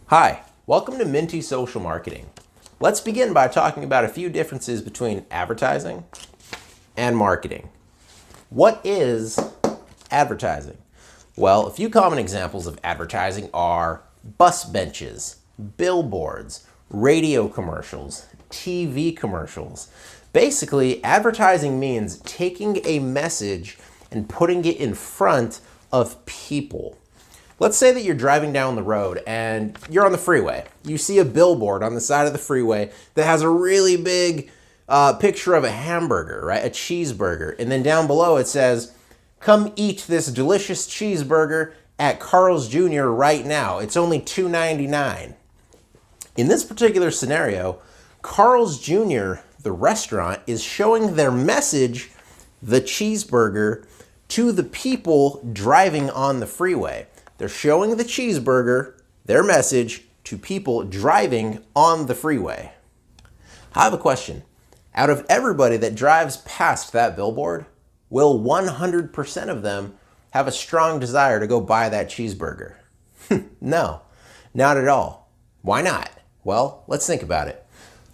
Hi, welcome to Minty Social Marketing. Let's begin by talking about a few differences between advertising and marketing. What is advertising? Well, a few common examples of advertising are bus benches, billboards, radio commercials, TV commercials. Basically, advertising means taking a message and putting it in front of people. Let's say that you're driving down the road and you're on the freeway. You see a billboard on the side of the freeway that has a really big picture of a hamburger, right? A cheeseburger. And then down below it says, "Come eat this delicious cheeseburger at Carl's Jr. right now. It's only $2.99. In this particular scenario, Carl's Jr., the restaurant, is showing their message, the cheeseburger, to the people driving on the freeway. They're showing the cheeseburger, their message, to people driving on the freeway. I have a question. Out of everybody that drives past that billboard, will 100% of them have a strong desire to go buy that cheeseburger? No, not at all. Why not? Well, let's think about it.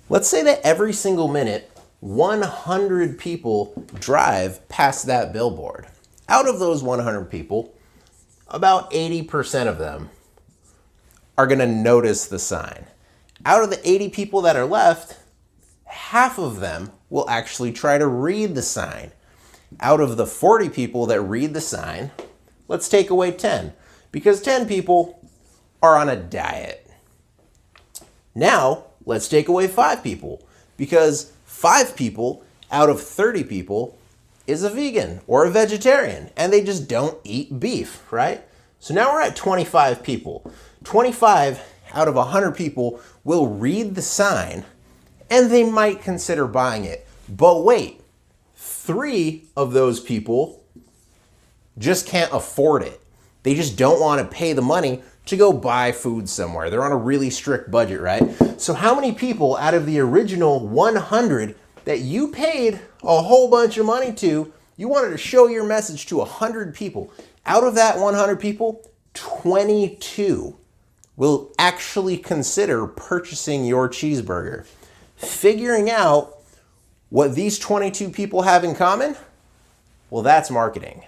Let's say that every single minute, 100 people drive past that billboard. Out of those 100 people, about 80% of them are going to notice the sign. Out of the 80 people that are left, half of them will actually try to read the sign. Out of the 40 people that read the sign, let's take away 10, because 10 people are on a diet. Now, let's take away 5 people, because 5 people out of 30 people is a vegan or a vegetarian, and they just don't eat beef, right? So now we're at 25 people. 25 out of 100 people will read the sign, and they might consider buying it. But wait, 3 of those people just can't afford it. They just don't want to pay the money to go buy food somewhere. They're on a really strict budget, right? So how many people out of the original 100 that you paid a whole bunch of money to, you wanted to show your message to 100 people. Out of that 100 people, 22 will actually consider purchasing your cheeseburger. Figuring out what these 22 people have in common? Well, that's marketing.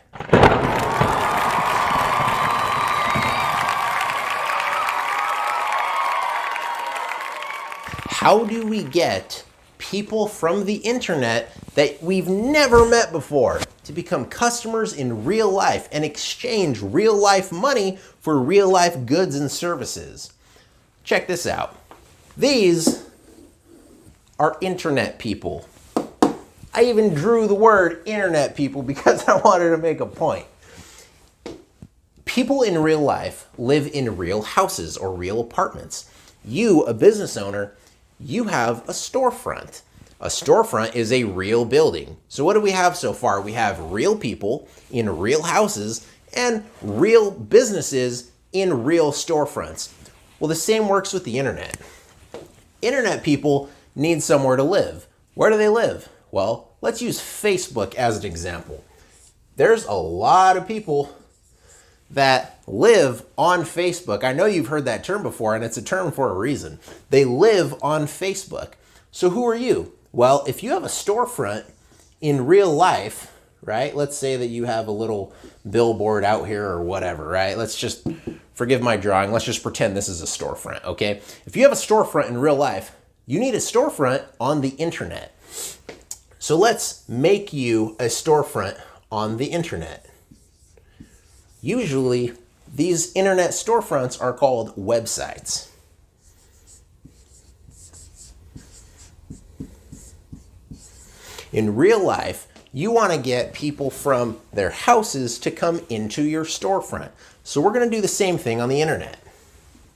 How do we get people from the internet that we've never met before to become customers in real life and exchange real life money for real life goods and services? Check this out. These are internet people. I even drew the word internet people because I wanted to make a point. People in real life live in real houses or real apartments. You, a business owner, you have a storefront. A storefront is a real building. So what do we have so far? We have real people in real houses and real businesses in real storefronts. Well, the same works with the internet. Internet people need somewhere to live. Where do they live? Well, let's use Facebook as an example. There's a lot of people that live on Facebook. I know you've heard that term before, and it's a term for a reason. They live on Facebook. So who are you? Well, if you have a storefront in real life, right? Let's say that you have a little billboard out here or whatever, right? Let's just, forgive my drawing, let's just pretend this is a storefront, okay? If you have a storefront in real life, you need a storefront on the internet. So let's make you a storefront on the internet. Usually, these internet storefronts are called websites. In real life, you want to get people from their houses to come into your storefront. So we're going to do the same thing on the internet.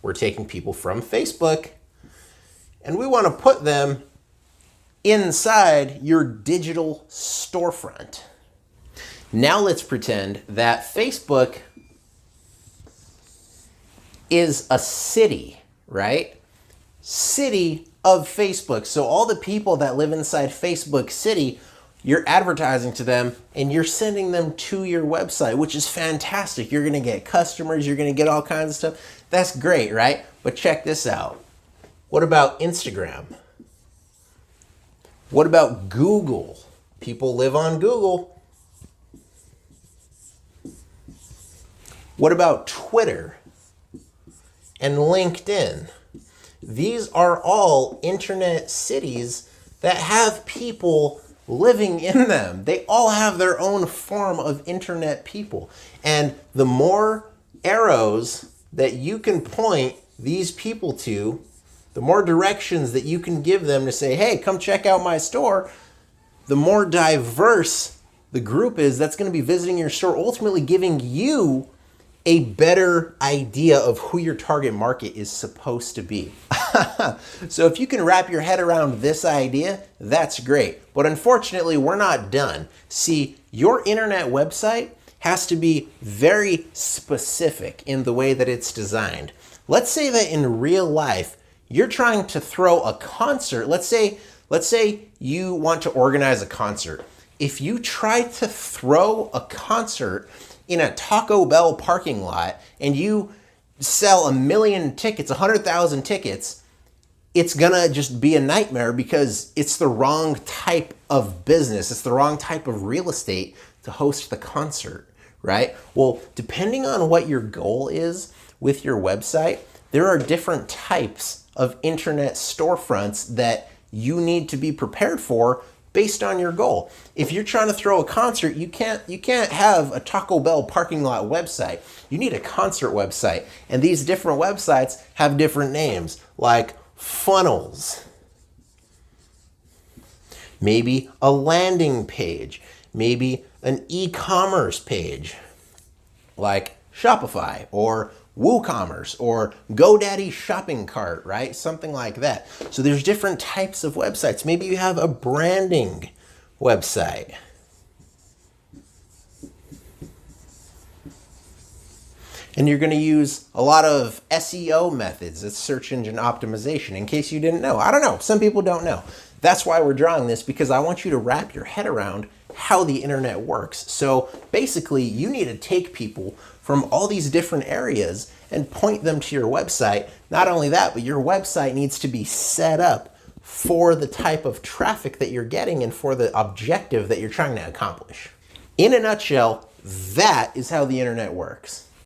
We're taking people from Facebook, and we want to put them inside your digital storefront. Now let's pretend that Facebook is a city, right? City of Facebook. So all the people that live inside Facebook City, you're advertising to them and you're sending them to your website, which is fantastic. You're going to get customers, you're going to get all kinds of stuff. That's great, right? But check this out. What about Instagram? What about Google? People live on Google. What about Twitter and LinkedIn? These are all internet cities that have people living in them. They all have their own form of internet people. And the more arrows that you can point these people to, the more directions that you can give them to say, hey, come check out my store, the more diverse the group is that's going to be visiting your store, ultimately giving you a better idea of who your target market is supposed to be. So if you can wrap your head around this idea, that's great. But unfortunately, we're not done. See, your internet website has to be very specific in the way that it's designed. Let's say that in real life, you're trying to throw a concert. Let's say you want to organize a concert. If you try to throw a concert in a Taco Bell parking lot and you sell 1 million tickets, 100,000 tickets, it's gonna just be a nightmare because it's the wrong type of business. It's the wrong type of real estate to host the concert, right? Well, depending on what your goal is with your website, there are different types of internet storefronts that you need to be prepared for based on your goal. If you're trying to throw a concert, you can't have a Taco Bell parking lot website. You need a concert website. And these different websites have different names, like funnels, maybe a landing page, maybe an e-commerce page, like Shopify or WooCommerce or GoDaddy shopping cart, right? Something like that. So there's different types of websites. Maybe you have a branding website. And you're going to use a lot of SEO methods, that's search engine optimization, in case you didn't know. I don't know. Some people don't know. That's why we're drawing this, because I want you to wrap your head around how the internet works. So basically, you need to take people from all these different areas and point them to your website. Not only that, but your website needs to be set up for the type of traffic that you're getting and for the objective that you're trying to accomplish. In a nutshell, that is how the internet works.